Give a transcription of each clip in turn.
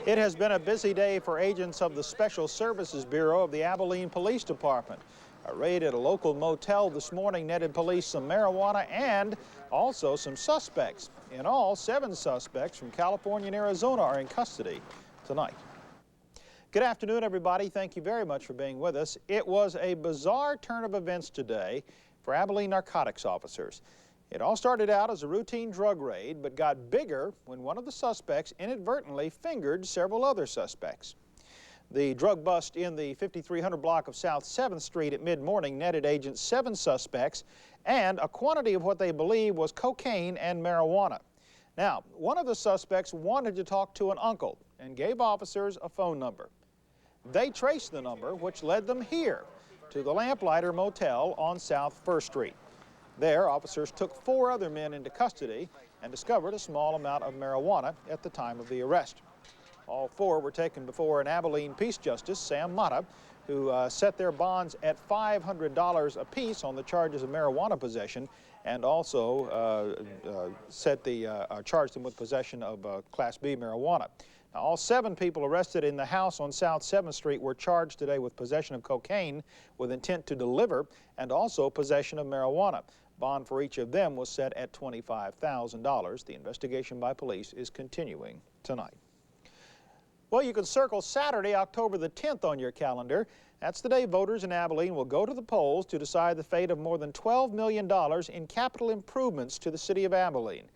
It has been a busy day for agents of the Special Services Bureau of the Abilene Police Department. A raid at a local motel this morning netted police some marijuana and also some suspects. In all, 7 suspects from California and Arizona are in custody tonight. Good afternoon, everybody. Thank you very much for being with us. It was a bizarre turn of events today for Abilene narcotics officers. It all started out as a routine drug raid, but got bigger when one of the suspects inadvertently fingered several other suspects. The drug bust in the 5300 block of South 7th Street at mid-morning netted agents 7 suspects and a quantity of what they believe was cocaine and marijuana. Now, one of the suspects wanted to talk to an uncle and gave officers a phone number. They traced the number, which led them here to the Lamplighter Motel on South 1st Street. There, officers took 4 other men into custody and discovered a small amount of marijuana at the time of the arrest. All 4 were taken before an Abilene Peace Justice, Sam Mata, who set their bonds at $500 apiece on the charges of marijuana possession and also charged them with possession of Class B marijuana. Now, all 7 people arrested in the house on South 7th Street were charged today with possession of cocaine with intent to deliver and also possession of marijuana. Bond for each of them was set at $25,000. The investigation by police is continuing tonight. Well, you can circle Saturday, October the 10th on your calendar. That's the day voters in Abilene will go to the polls to decide the fate of more than $12 million in capital improvements to the city of Abilene.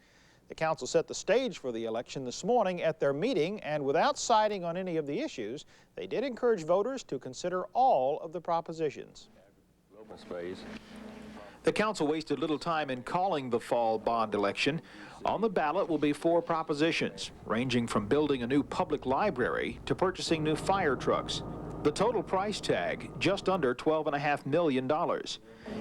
The council set the stage for the election this morning at their meeting, and without siding on any of the issues, they did encourage voters to consider all of the propositions. The council wasted little time in calling the fall bond election. On the ballot will be 4 propositions, ranging from building a new public library to purchasing new fire trucks. The total price tag, just under $12.5 million.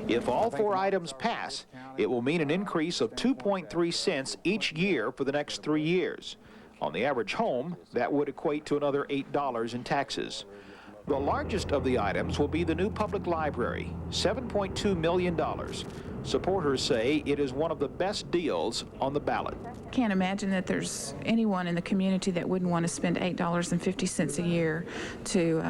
If all 4 items pass, it will mean an increase of 2.3 cents each year for the next 3 years. On the average home, that would equate to another $8 in taxes. The largest of the items will be the new public library, $7.2 million. Supporters say it is one of the best deals on the ballot. Can't imagine that there's anyone in the community that wouldn't want to spend $8.50 a year to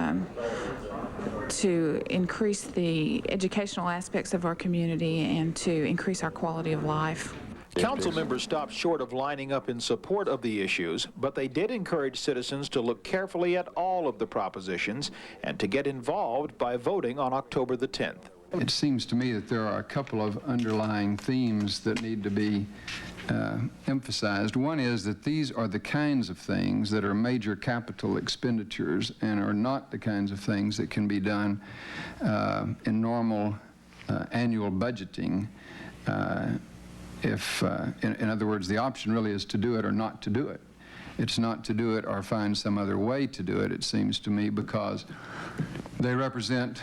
increase the educational aspects of our community and to increase our quality of life. Council members stopped short of lining up in support of the issues, but they did encourage citizens to look carefully at all of the propositions and to get involved by voting on October the 10th. It seems to me that there are a couple of underlying themes that need to be emphasized. One is that these are the kinds of things that are major capital expenditures and are not the kinds of things that can be done in normal annual budgeting. In other words, the option really is to do it or not to do it. It's not to do it or find some other way to do it, it seems to me, because they represent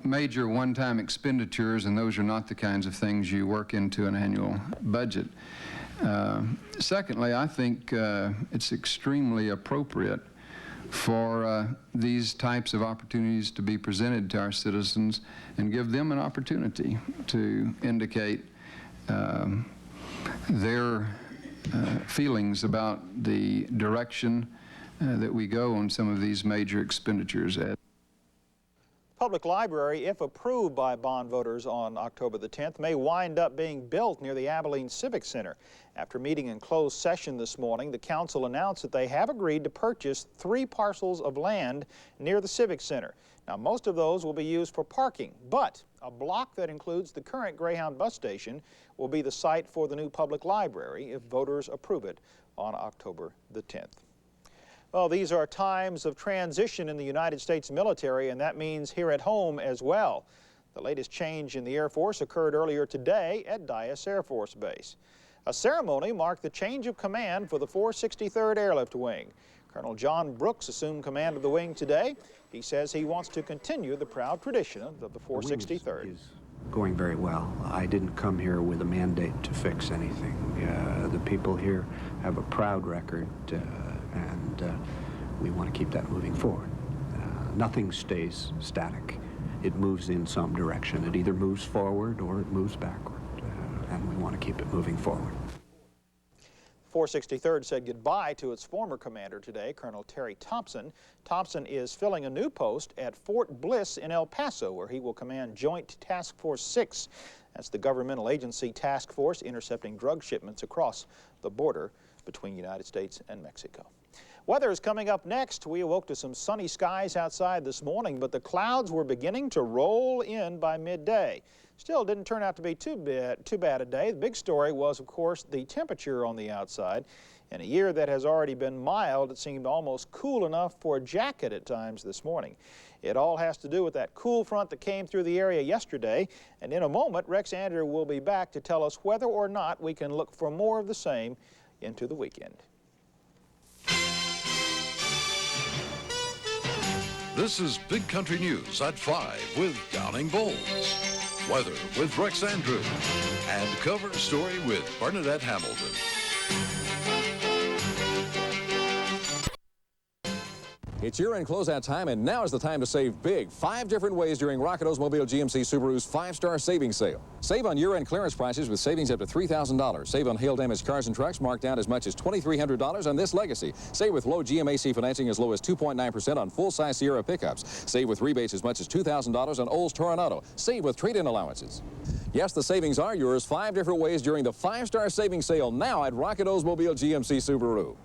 major one-time expenditures, and those are not the kinds of things you work into an annual budget. Secondly, I think it's extremely appropriate for these types of opportunities to be presented to our citizens and give them an opportunity to indicate their feelings about the direction that we go on some of these major expenditures. Public library, if approved by bond voters on October the 10th, may wind up being built near the Abilene Civic Center. After meeting in closed session this morning, the council announced that they have agreed to purchase 3 parcels of land near the Civic Center. Now, most of those will be used for parking, but a block that includes the current Greyhound bus station will be the site for the new public library if voters approve it on October the 10th. Well, these are times of transition in the United States military, and that means here at home as well. The latest change in the Air Force occurred earlier today at Dyess Air Force Base. A ceremony marked the change of command for the 463rd Airlift Wing. Colonel John Brooks assumed command of the wing today. He says he wants to continue the proud tradition of the 463rd. The is going very well. I didn't come here with a mandate to fix anything. The people here have a proud record, and we want to keep that moving forward. Nothing stays static. It moves in some direction. It either moves forward or it moves backward, and we want to keep it moving forward. 463rd said goodbye to its former commander today, Colonel Terry Thompson. Thompson is filling a new post at Fort Bliss in El Paso, where he will command Joint Task Force 6. That's the governmental agency task force intercepting drug shipments across the border between the United States and Mexico. Weather is coming up next. We awoke to some sunny skies outside this morning, but the clouds were beginning to roll in by midday. Still didn't turn out to be too bad a day. The big story was, of course, the temperature on the outside. In a year that has already been mild, it seemed almost cool enough for a jacket at times this morning. It all has to do with that cool front that came through the area yesterday. And in a moment, Rex Andrew will be back to tell us whether or not we can look for more of the same into the weekend. This is Big Country News at 5 with Downing Bowles. Weather with Rex Andrew. And cover story with Bernadette Hamilton. It's year-end closeout time, and now is the time to save big. 5 different ways during Rocket Oldsmobile GMC Subaru's 5-star savings sale. Save on year-end clearance prices with savings up to $3,000. Save on hail-damaged cars and trucks marked down as much as $2,300 on this Legacy. Save with low GMAC financing as low as 2.9% on full-size Sierra pickups. Save with rebates as much as $2,000 on Olds Toronado. Save with trade-in allowances. Yes, the savings are yours 5 different ways during the 5-star savings sale now at Rocket Oldsmobile GMC Subaru.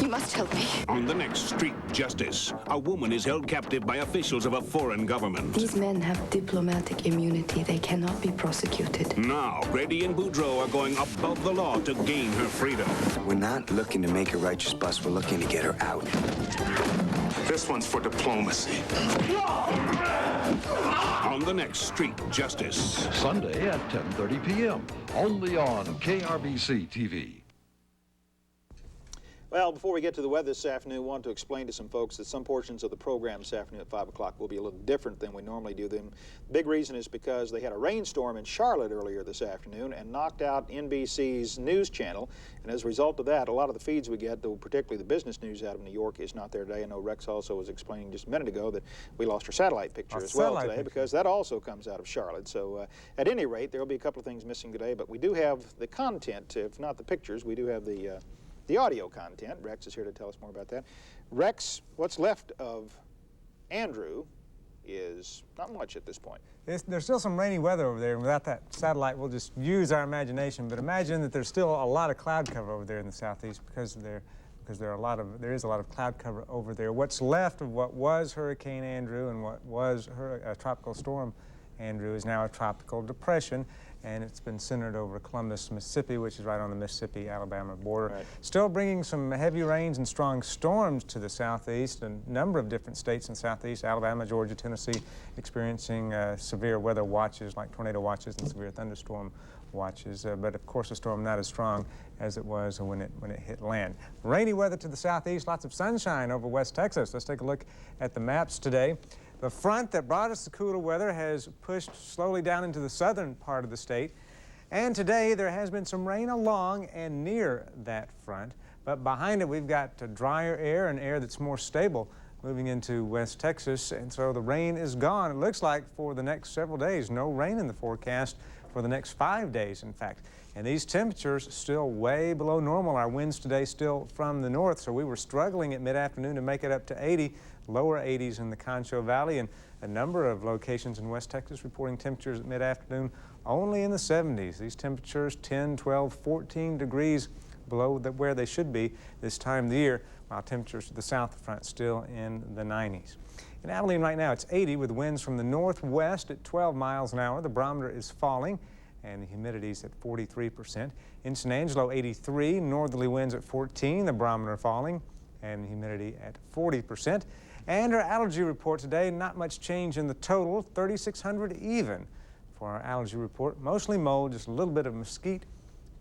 You must help me. On the next Street Justice, a woman is held captive by officials of a foreign government. These men have diplomatic immunity. They cannot be prosecuted. Now, Grady and Boudreaux are going above the law to gain her freedom. We're not looking to make a righteous bust. We're looking to get her out. This one's for diplomacy. On the next Street Justice. Sunday at 10:30 p.m. Only on KRBC TV. Well, before we get to the weather this afternoon, I want to explain to some folks that some portions of the program this afternoon at 5 o'clock will be a little different than we normally do them. The big reason is because they had a rainstorm in Charlotte earlier this afternoon and knocked out NBC's news channel. And as a result of that, a lot of the feeds we get, though particularly the business news out of New York, is not there today. I know Rex also was explaining just a minute ago that we lost our satellite picture as well today because that also comes out of Charlotte. So at any rate, there will be a couple of things missing today, but we do have the content, if not the pictures, we do have the audio content. Rex is here to tell us more about that. Rex, what's left of Andrew is not much at this point. There's still some rainy weather over there, and without that satellite, we'll just use our imagination. But imagine that there's still a lot of cloud cover over there in the southeast because there is a lot of cloud cover over there. What's left of what was Hurricane Andrew and what was Tropical Storm Andrew is now a tropical depression, and it's been centered over Columbus, Mississippi, which is right on the Mississippi-Alabama border. Right. Still bringing some heavy rains and strong storms to the southeast. A number of different states in the southeast, Alabama, Georgia, Tennessee, experiencing severe weather watches like tornado watches and severe thunderstorm watches. But of course, the storm not as strong as it was when it hit land. Rainy weather to the southeast, lots of sunshine over West Texas. Let's take a look at the maps today. The front that brought us the cooler weather has pushed slowly down into the southern part of the state. And today there has been some rain along and near that front. But behind it we've got drier air and air that's more stable moving into West Texas. And so the rain is gone. It looks like for the next several days, no rain in the forecast for the next 5 days, in fact. And these temperatures still way below normal. Our winds today still from the north, so we were struggling at mid-afternoon to make it up to 80, lower 80s in the Concho Valley, and a number of locations in West Texas reporting temperatures at mid-afternoon only in the 70s. These temperatures 10, 12, 14 degrees below where they should be this time of the year, while temperatures to the south front still in the 90s. In Abilene right now, it's 80 with winds from the northwest at 12 miles an hour. The barometer is falling, and the humidity's at 43%. In San Angelo, 83, northerly winds at 14, the barometer falling, and the humidity at 40%. And our allergy report today, not much change in the total, 3,600 even for our allergy report. Mostly mold, just a little bit of mesquite,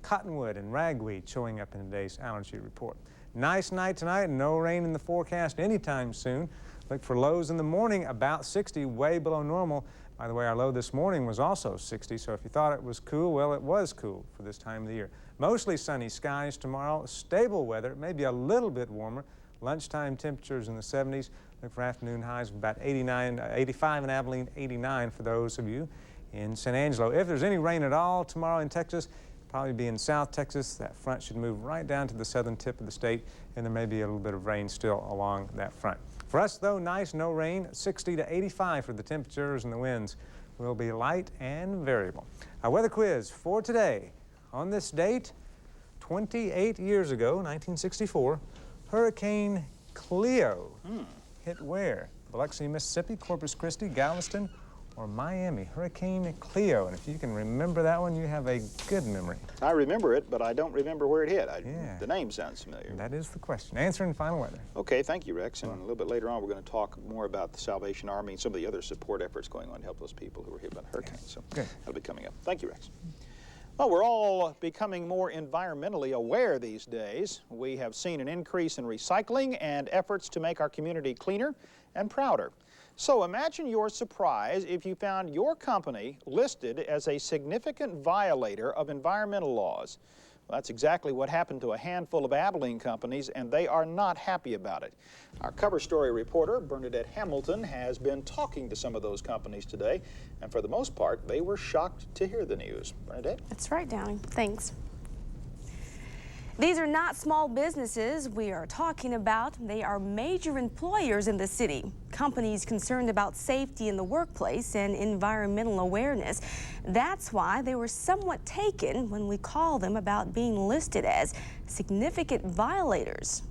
cottonwood, and ragweed showing up in today's allergy report. Nice night tonight, no rain in the forecast anytime soon. Look for lows in the morning about 60, way below normal. By the way, our low this morning was also 60, so if you thought it was cool, well, it was cool for this time of the year. Mostly sunny skies tomorrow, stable weather, maybe a little bit warmer. Lunchtime temperatures in the 70s. Look for afternoon highs of about 85 in Abilene, 89 for those of you in San Angelo. If there's any rain at all tomorrow in Texas, probably be in South Texas. That front should move right down to the southern tip of the state, and there may be a little bit of rain still along that front. For us, though, nice, no rain, 60 to 85 for the temperatures, and the winds will be light and variable. Our weather quiz for today. On this date, 28 years ago, 1964, Hurricane Cleo hit where? Biloxi, Mississippi, Corpus Christi, Galveston, or Miami? Hurricane Cleo. And if you can remember that one, you have a good memory. I remember it, but I don't remember where it hit. The name sounds familiar. That is the question. Answer and final weather. Okay, thank you, Rex. And a little bit later on, we're going to talk more about the Salvation Army and some of the other support efforts going on to help those people who were hit by the hurricane. So that'll be coming up. Thank you, Rex. Well, we're all becoming more environmentally aware these days. We have seen an increase in recycling and efforts to make our community cleaner and prouder. So imagine your surprise if you found your company listed as a significant violator of environmental laws. Well, that's exactly what happened to a handful of Abilene companies, and they are not happy about it. Our cover story reporter, Bernadette Hamilton, has been talking to some of those companies today, and for the most part, they were shocked to hear the news. Bernadette? That's right, Downing. Thanks. These are not small businesses we are talking about. They are major employers in the city. Companies concerned about safety in the workplace and environmental awareness. That's why they were somewhat taken when we called them about being listed as significant violators.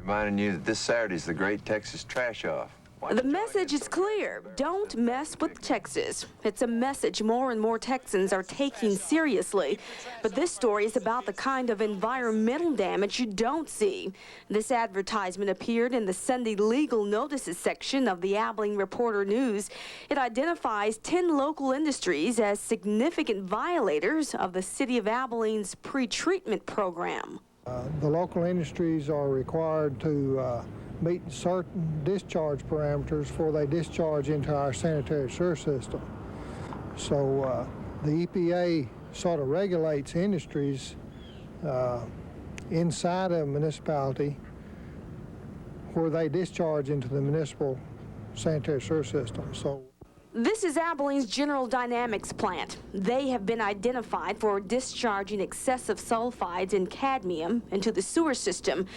Reminding you that this Saturday is the Great Texas Trash Off. The message is clear. Don't mess with Texas. It's a message more and more Texans are taking seriously. But this story is about the kind of environmental damage you don't see. This advertisement appeared in the Sunday legal notices section of the Abilene Reporter News. It identifies 10 local industries as significant violators of the City of Abilene's pre-treatment program. The local industries are required to meet certain discharge parameters before they discharge into our sanitary sewer system. So the EPA sort of regulates industries inside a municipality where they discharge into the municipal sanitary sewer system. This is Abilene's General Dynamics plant. They have been identified for discharging excessive sulfides and cadmium into the sewer system.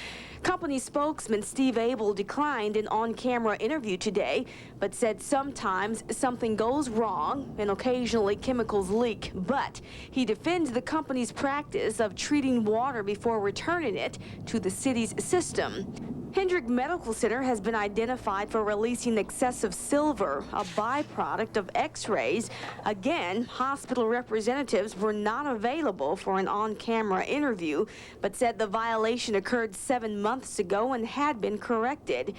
Company spokesman Steve Abel declined an on-camera interview today, but said sometimes something goes wrong and occasionally chemicals leak. But he defends the company's practice of treating water before returning it to the city's system. Hendrick Medical Center has been identified for releasing excessive silver, a byproduct of x-rays. Again, hospital representatives were not available for an on-camera interview, but said the violation occurred 7 months ago and had been corrected.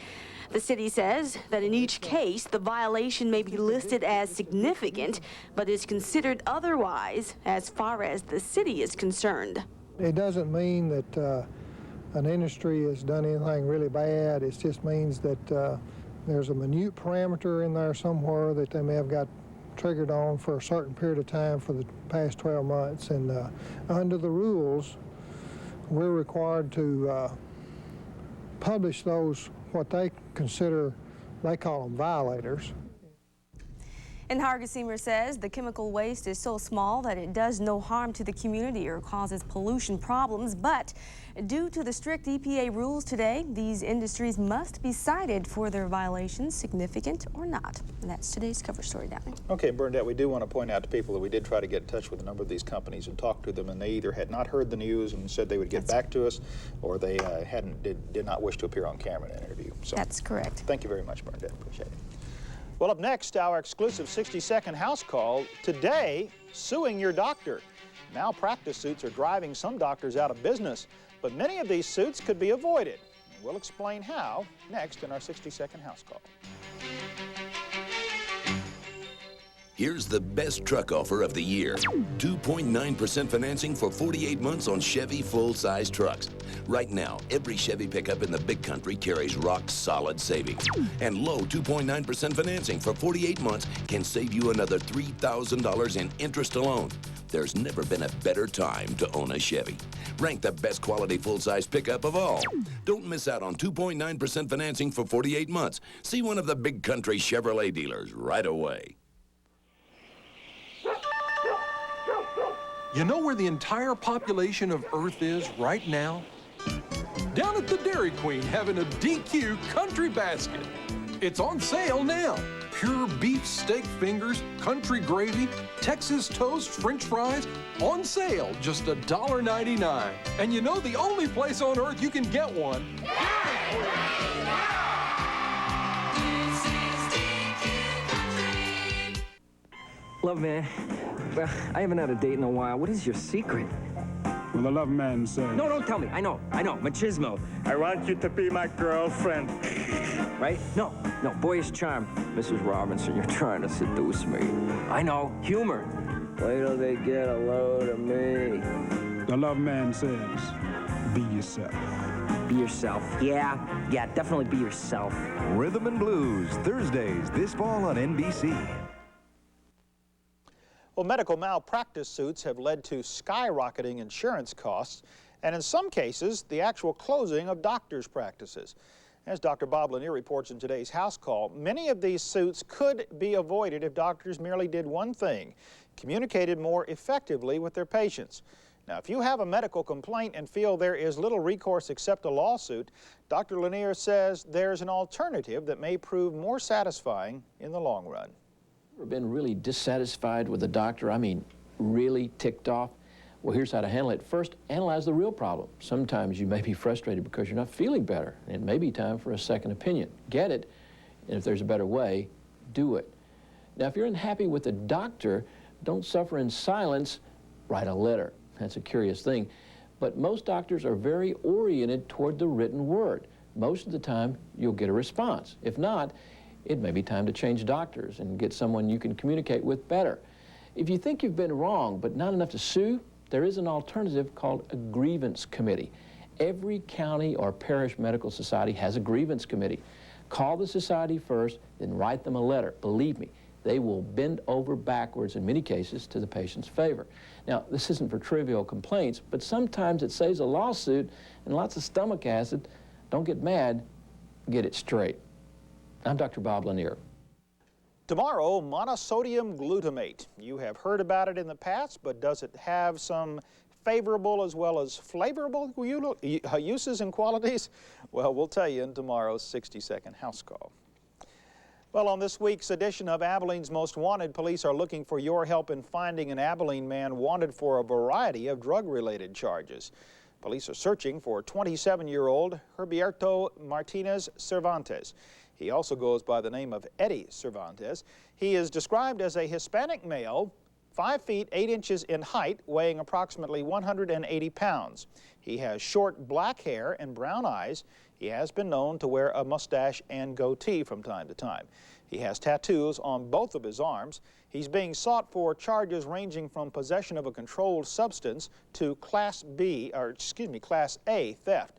The city says that in each case, the violation may be listed as significant, but is considered otherwise as far as the city is concerned. It doesn't mean that an industry has done anything really bad. It just means that there's a minute parameter in there somewhere that they may have got triggered on for a certain period of time for the past 12 months. And under the rules, we're required to publish those, what they consider, they call them violators. And Hargesimer says the chemical waste is so small that it does no harm to the community or causes pollution problems. But due to the strict EPA rules today, these industries must be cited for their violations, significant or not. And that's today's cover story, Downing. Okay, Bernadette, we do want to point out to people that we did try to get in touch with a number of these companies and talk to them, and they either had not heard the news and said they would get back to us, or they did not wish to appear on camera in an interview. So that's correct. Thank you very much, Bernadette. Appreciate it. Well, up next, our exclusive 60-second house call. Today, suing your doctor. Malpractice suits are driving some doctors out of business, but many of these suits could be avoided. And we'll explain how next in our 60-second house call. Here's the best truck offer of the year. 2.9% financing for 48 months on Chevy full-size trucks. Right now, every Chevy pickup in the big country carries rock-solid savings. And low 2.9% financing for 48 months can save you another $3,000 in interest alone. There's never been a better time to own a Chevy. Ranked the best quality full-size pickup of all. Don't miss out on 2.9% financing for 48 months. See one of the big country Chevrolet dealers right away. You know where the entire population of Earth is right now? Down at the Dairy Queen having a DQ country basket. It's on sale now. Pure beef steak fingers, country gravy, Texas toast, French fries, on sale, just $1.99. And you know the only place on earth you can get one. Love, man. Well, I haven't had a date in a while. What is your secret? Well, the love man says. No, don't tell me. I know. Machismo. I want you to be my girlfriend. Right? No, boyish charm. Mrs. Robinson, you're trying to seduce me. I know. Humor. Wait till they get a load of me. The love man says, be yourself. Be yourself. Yeah, definitely be yourself. Rhythm and Blues, Thursdays, this fall on NBC. Well, medical malpractice suits have led to skyrocketing insurance costs, and in some cases, the actual closing of doctors' practices. As Dr. Bob Lanier reports in today's House Call, many of these suits could be avoided if doctors merely did one thing: communicated more effectively with their patients. Now, if you have a medical complaint and feel there is little recourse except a lawsuit, Dr. Lanier says there's an alternative that may prove more satisfying in the long run. Ever been really dissatisfied with a doctor? I mean, really ticked off? Well, here's how to handle it. First, analyze the real problem. Sometimes you may be frustrated because you're not feeling better. It may be time for a second opinion. Get it, and if there's a better way, do it. Now, if you're unhappy with a doctor, don't suffer in silence. Write a letter. That's a curious thing. But most doctors are very oriented toward the written word. Most of the time, you'll get a response. If not, it may be time to change doctors and get someone you can communicate with better. If you think you've been wrong but not enough to sue, there is an alternative called a grievance committee. Every county or parish medical society has a grievance committee. Call the society first, then write them a letter. Believe me, they will bend over backwards in many cases to the patient's favor. Now, this isn't for trivial complaints, but sometimes it saves a lawsuit and lots of stomach acid. Don't get mad, get it straight. I'm Dr. Bob Lanier. Tomorrow, monosodium glutamate. You have heard about it in the past, but does it have some favorable as well as flavorable uses and qualities? Well, we'll tell you in tomorrow's 60-second House Call. Well, on this week's edition of Abilene's Most Wanted, police are looking for your help in finding an Abilene man wanted for a variety of drug-related charges. Police are searching for 27-year-old Herberto Martinez Cervantes. He also goes by the name of Eddie Cervantes. He is described as a Hispanic male, 5 feet 8 inches in height, weighing approximately 180 pounds. He has short black hair and brown eyes. He has been known to wear a mustache and goatee from time to time. He has tattoos on both of his arms. He's being sought for charges ranging from possession of a controlled substance to Class A theft.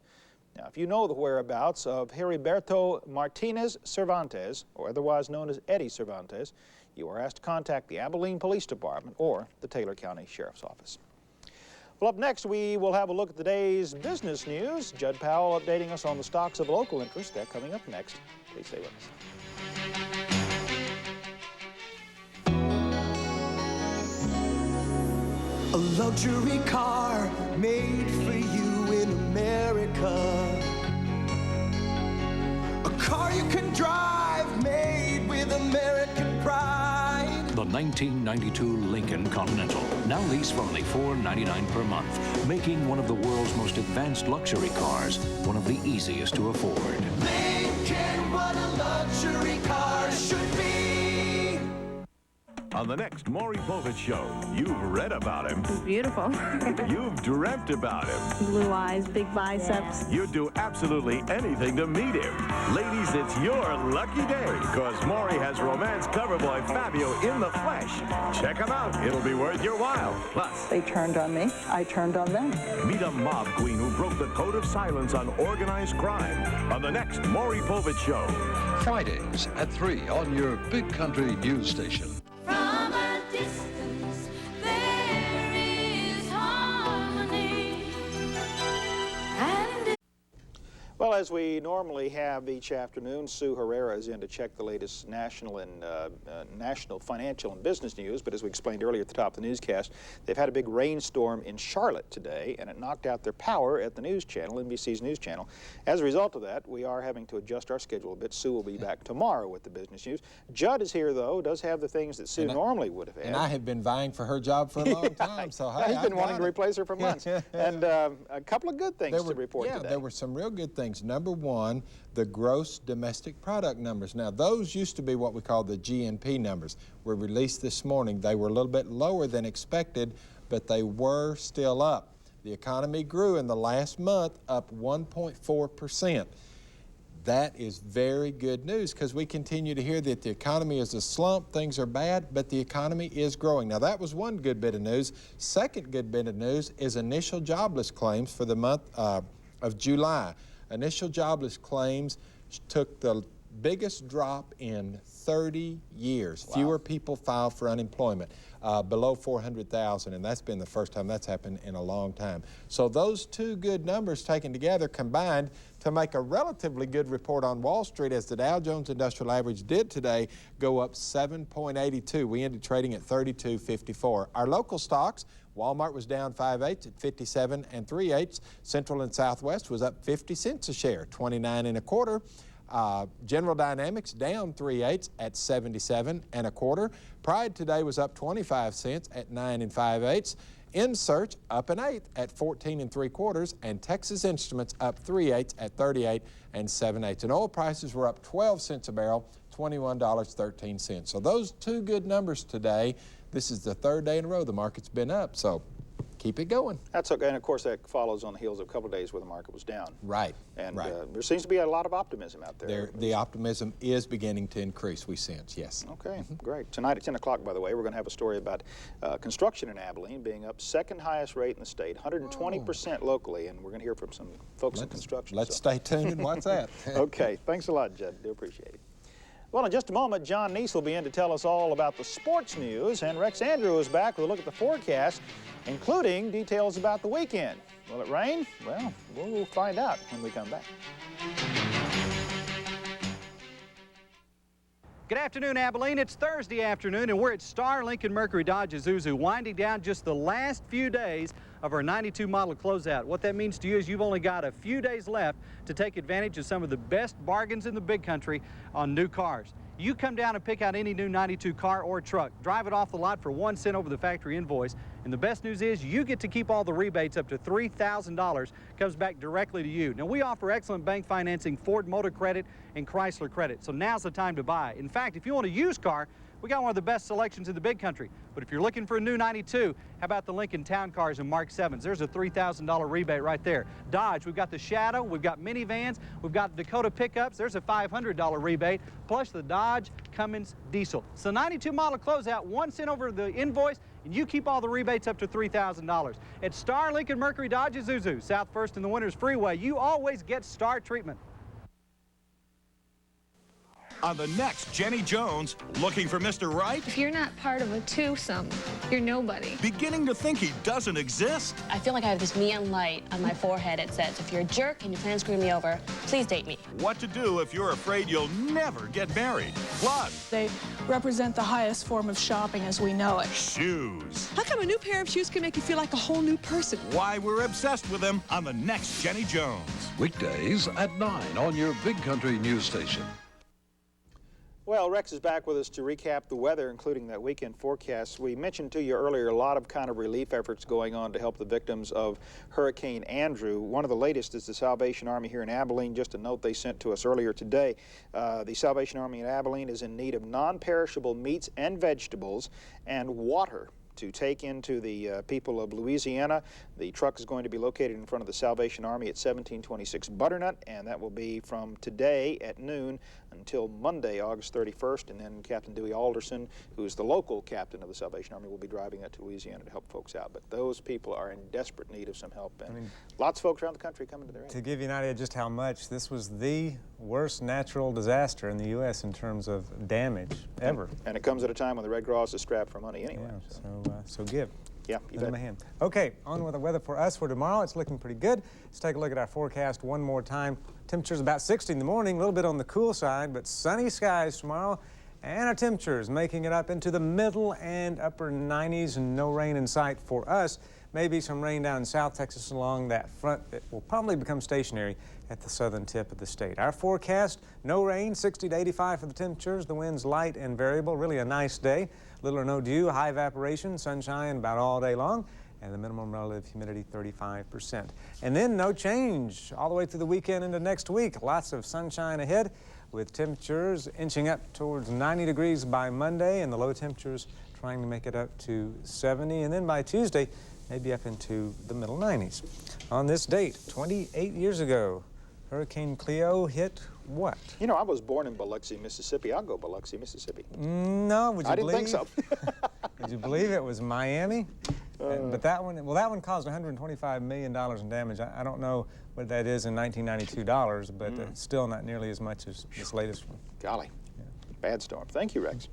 Now, if you know the whereabouts of Heriberto Martinez Cervantes, or otherwise known as Eddie Cervantes, you are asked to contact the Abilene Police Department or the Taylor County Sheriff's Office. Well, up next, we will have a look at today's business news. Judd Powell updating us on the stocks of local interest. That coming up next. Please stay with us. A luxury car made for you in America. A car you can drive, made with American pride. The 1992 Lincoln Continental, now leased for only $499 per month, making one of the world's most advanced luxury cars, one of the easiest to afford. Lincoln, what a luxury car should be. On the next Maury Povich Show, you've read about him. He's beautiful. You've dreamt about him. Blue eyes, big biceps. You'd do absolutely anything to meet him. Ladies, it's your lucky day, because Maury has romance cover boy Fabio in the flesh. Check him out. It'll be worth your while. Plus, they turned on me. I turned on them. Meet a mob queen who broke the code of silence on organized crime on the next Maury Povich Show. Fridays at 3 on your Big Country News Station. From a distance, there is harmony. Well, as we normally have each afternoon, Sue Herrera is in to check the latest national and national financial and business news. But as we explained earlier at the top of the newscast, they've had a big rainstorm in Charlotte today, and it knocked out their power at the news channel, NBC's news channel. As a result of that, we are having to adjust our schedule a bit. Sue will be back tomorrow with the business news. Judd is here, though, does have the things that Sue normally would have had. And I have been vying for her job for a long time, so hey, he's been wanting to replace her for months. And a couple of good things to report today. Yeah, there were some real good things. Number one, the gross domestic product numbers. Now, those used to be what we call the GNP numbers. Were released this morning. They were a little bit lower than expected, but they were still up. The economy grew in the last month, up 1.4%. That is very good news, because we continue to hear that the economy is a slump, things are bad, but the economy is growing. Now, that was one good bit of news. Second good bit of news is initial jobless claims for the month of July. Initial jobless claims took the biggest drop in 30 years. Wow. Fewer people filed for unemployment, below 400,000, and that's been the first time that's happened in a long time. So those two good numbers taken together combined to make a relatively good report on Wall Street, as the Dow Jones Industrial Average did today go up 7.82. We ended trading at 32.54. Our local stocks, Walmart was down 5/8 at 57 3/8. Central and Southwest was up 50 cents a share, 29 1/4. General Dynamics down 3/8 at 77 1/4. Pride today was up 25 cents at 9 5/8. InSearch up 1/8 at 14 3/4, and Texas Instruments up 3/8 at 38 7/8. And oil prices were up 12 cents a barrel, $21.13. So those two good numbers today. This is the third day in a row the market's been up, so keep it going. That's okay, and of course that follows on the heels of a couple of days where the market was down. Right. And there seems to be a lot of optimism out there. The optimism is beginning to increase, we sense, yes. Okay, great. Tonight at 10 o'clock, by the way, we're going to have a story about construction in Abilene being up second highest rate in the state, 120% locally, and we're going to hear from some folks in construction. Let's stay tuned and watch that. Okay, thanks a lot, Judd. Do appreciate it. Well, in just a moment, John Neese will be in to tell us all about the sports news, and Rex Andrew is back with a look at the forecast, including details about the weekend. Will it rain? Well, we'll find out when we come back. Good afternoon, Abilene. It's Thursday afternoon, and we're at Star Lincoln Mercury Dodge Isuzu, winding down just the last few days of our 92 model closeout. What that means to you is you've only got a few days left to take advantage of some of the best bargains in the big country on new cars. You come down and pick out any new 92 car or truck, drive it off the lot for 1 cent over the factory invoice, and the best news is you get to keep all the rebates up to $3,000 comes back directly to you. Now, we offer excellent bank financing, Ford Motor Credit and Chrysler Credit, so now's the time to buy. In fact, if you want a used car, we got one of the best selections in the big country. But if you're looking for a new 92, how about the Lincoln Town Cars and Mark 7s? There's a $3,000 rebate right there. Dodge, we've got the Shadow, we've got minivans, we've got Dakota pickups. There's a $500 rebate, plus the Dodge Cummins diesel. So 92 model closeout, 1 cent over the invoice, and you keep all the rebates up to $3,000. At Star Lincoln Mercury Dodge Isuzu, South First and the Winters Freeway, you always get Star treatment. On the next Jenny Jones, looking for Mr. Right? If you're not part of a twosome, you're nobody. Beginning to think he doesn't exist? I feel like I have this neon light on my forehead. It says, if you're a jerk and you plan to screw me over, please date me. What to do if you're afraid you'll never get married? Plus, they represent the highest form of shopping as we know it. Shoes. How come a new pair of shoes can make you feel like a whole new person? Why we're obsessed with them on the next Jenny Jones. Weekdays at 9 on your Big Country News Station. Well, Rex is back with us to recap the weather, including that weekend forecast. We mentioned to you earlier a lot of kind of relief efforts going on to help the victims of Hurricane Andrew. One of the latest is the Salvation Army here in Abilene. Just a note they sent to us earlier today. The Salvation Army in Abilene is in need of non-perishable meats and vegetables and water to take into the people of Louisiana. The truck is going to be located in front of the Salvation Army at 1726 Butternut, and that will be from today at noon until Monday, August 31st, and then Captain Dewey Alderson, who is the local captain of the Salvation Army, will be driving that to Louisiana to help folks out. But those people are in desperate need of some help, and lots of folks around the country coming to their aid. To give you an idea just how much, this was the worst natural disaster in the U.S. in terms of damage ever. And it comes at a time when the Red Cross is strapped for money anyway. Yeah, so give. Yeah, you bet. My hand. Okay, on with the weather for us for tomorrow. It's looking pretty good. Let's take a look at our forecast one more time. Temperatures about 60 in the morning, a little bit on the cool side, but sunny skies tomorrow. And our temperatures making it up into the middle and upper 90s, and no rain in sight for us. Maybe some rain down in South Texas along that front that will probably become stationary at the southern tip of the state. Our forecast, no rain, 60 to 85 for the temperatures. The wind's light and variable, really a nice day. Little or no dew, high evaporation, sunshine about all day long, and the minimum relative humidity 35%. And then no change all the way through the weekend into next week. Lots of sunshine ahead with temperatures inching up towards 90 degrees by Monday, and the low temperatures trying to make it up to 70. And then by Tuesday, maybe up into the middle 90s. On this date, 28 years ago, Hurricane Cleo hit what? You know, I was born in Biloxi, Mississippi. I'll go Biloxi, Mississippi. No, would you believe? I didn't think so. Would you believe it was Miami? But that one caused $125 million in damage. I don't know what that is in 1992 dollars, but still not nearly as much as this latest one. Golly, bad storm. Thank you, Rex.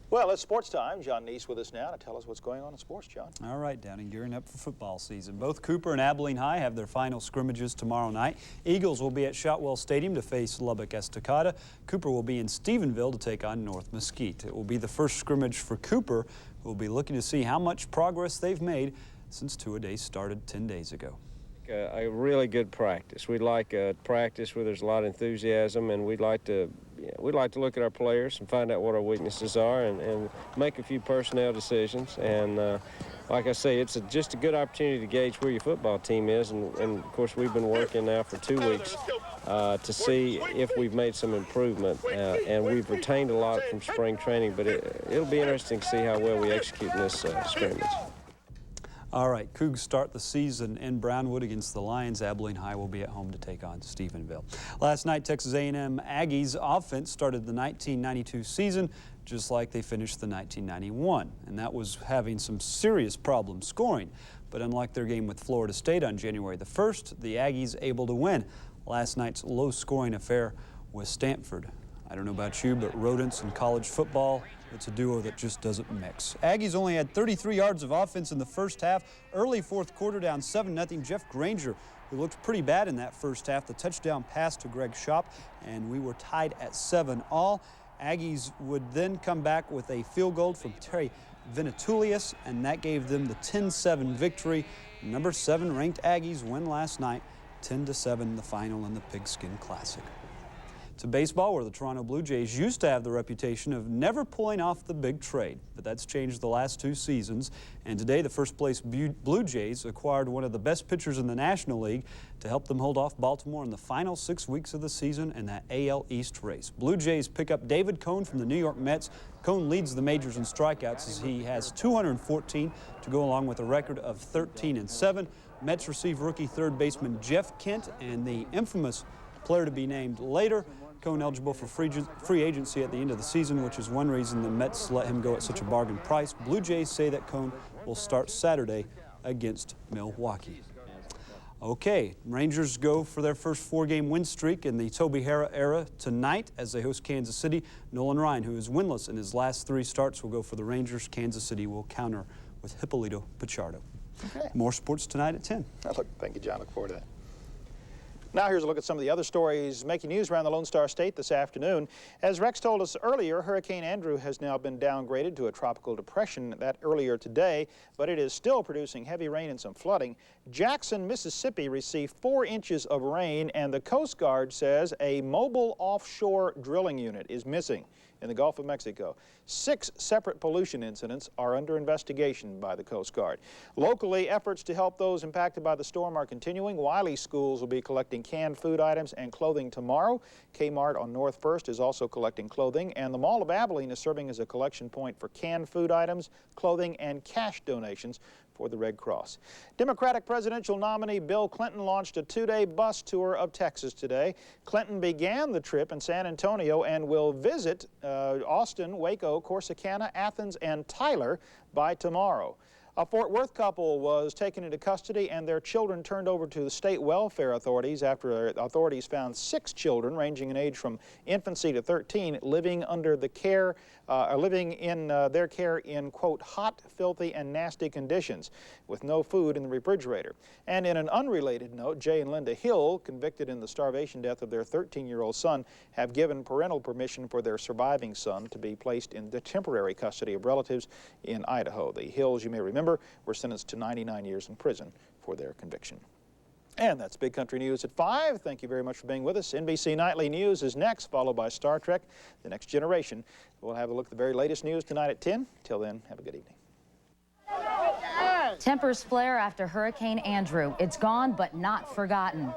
Well, it's sports time. John Neese with us now to tell us what's going on in sports, John. All right, Downing, gearing up for football season. Both Cooper and Abilene High have their final scrimmages tomorrow night. Eagles will be at Shotwell Stadium to face Lubbock Estacada. Cooper will be in Stephenville to take on North Mesquite. It will be the first scrimmage for Cooper, who will be looking to see how much progress they've made since two-a-days started 10 days ago. A really good practice. We'd like a practice where there's a lot of enthusiasm, and we'd like to look at our players and find out what our weaknesses are and make a few personnel decisions. And like I say, it's just a good opportunity to gauge where your football team is. And of course, we've been working now for 2 weeks to see if we've made some improvement. And we've retained a lot from spring training, but it'll be interesting to see how well we execute in this scrimmage. All right, Cougs start the season in Brownwood against the Lions. Abilene High will be at home to take on Stephenville. Last night, Texas A&M Aggies offense started the 1992 season just like they finished the 1991, and that was having some serious problems scoring. But unlike their game with Florida State on January the 1st, the Aggies able to win last night's low-scoring affair with Stanford. I don't know about you, but rodents and college football, it's a duo that just doesn't mix. Aggies only had 33 yards of offense in the first half. Early fourth quarter, down 7-0. Jeff Granger, who looked pretty bad in that first half, the touchdown pass to Greg Schopp, and we were tied at 7-all. Aggies would then come back with a field goal from Terry Venetoulias, and that gave them the 10-7 victory. Number 7 ranked Aggies win last night, 10-7, the final in the Pigskin Classic. To baseball, where the Toronto Blue Jays used to have the reputation of never pulling off the big trade, but that's changed the last 2 seasons. And today, the first-place Blue Jays acquired one of the best pitchers in the National League to help them hold off Baltimore in the final 6 weeks of the season in that AL East race. Blue Jays pick up David Cone from the New York Mets. Cone leads the majors in strikeouts as he has 214 to go along with a record of 13-7. Mets receive rookie third baseman Jeff Kent and the infamous player to be named later. Cone eligible for free agency at the end of the season, which is one reason the Mets let him go at such a bargain price. Blue Jays say that Cone will start Saturday against Milwaukee. Okay, Rangers go for their first 4-game win streak in the Toby Harrah era tonight as they host Kansas City. Nolan Ryan, who is winless in his last 3 starts, will go for the Rangers. Kansas City will counter with Hippolito Pichardo. Okay. More sports tonight at 10. Thank you, John. Look forward to that. Now here's a look at some of the other stories making news around the Lone Star State this afternoon. As Rex told us earlier, Hurricane Andrew has now been downgraded to a tropical depression earlier today, but it is still producing heavy rain and some flooding. Jackson, Mississippi received 4 inches of rain, and the Coast Guard says a mobile offshore drilling unit is missing in the Gulf of Mexico. 6 separate pollution incidents are under investigation by the Coast Guard. Locally, efforts to help those impacted by the storm are continuing. Wiley schools will be collecting canned food items and clothing tomorrow. Kmart on North First is also collecting clothing, and the Mall of Abilene is serving as a collection point for canned food items, clothing, and cash donations for the Red Cross. Democratic presidential nominee Bill Clinton launched a 2-day bus tour of Texas today. Clinton began the trip in San Antonio and will visit Austin, Waco, Corsicana, Athens, and Tyler by tomorrow. A Fort Worth couple was taken into custody and their children turned over to the state welfare authorities after authorities found 6 children ranging in age from infancy to 13 living under the care, their care in, quote, hot, filthy, and nasty conditions with no food in the refrigerator. And in an unrelated note, Jay and Linda Hill, convicted in the starvation death of their 13-year-old son, have given parental permission for their surviving son to be placed in the temporary custody of relatives in Idaho. The Hills, you may remember, were sentenced to 99 years in prison for their conviction. And that's Big Country News at 5. Thank you very much for being with us. NBC Nightly News is next, followed by Star Trek, The Next Generation. We'll have a look at the very latest news tonight at 10. Till then, have a good evening. Tempers flare after Hurricane Andrew. It's gone, but not forgotten.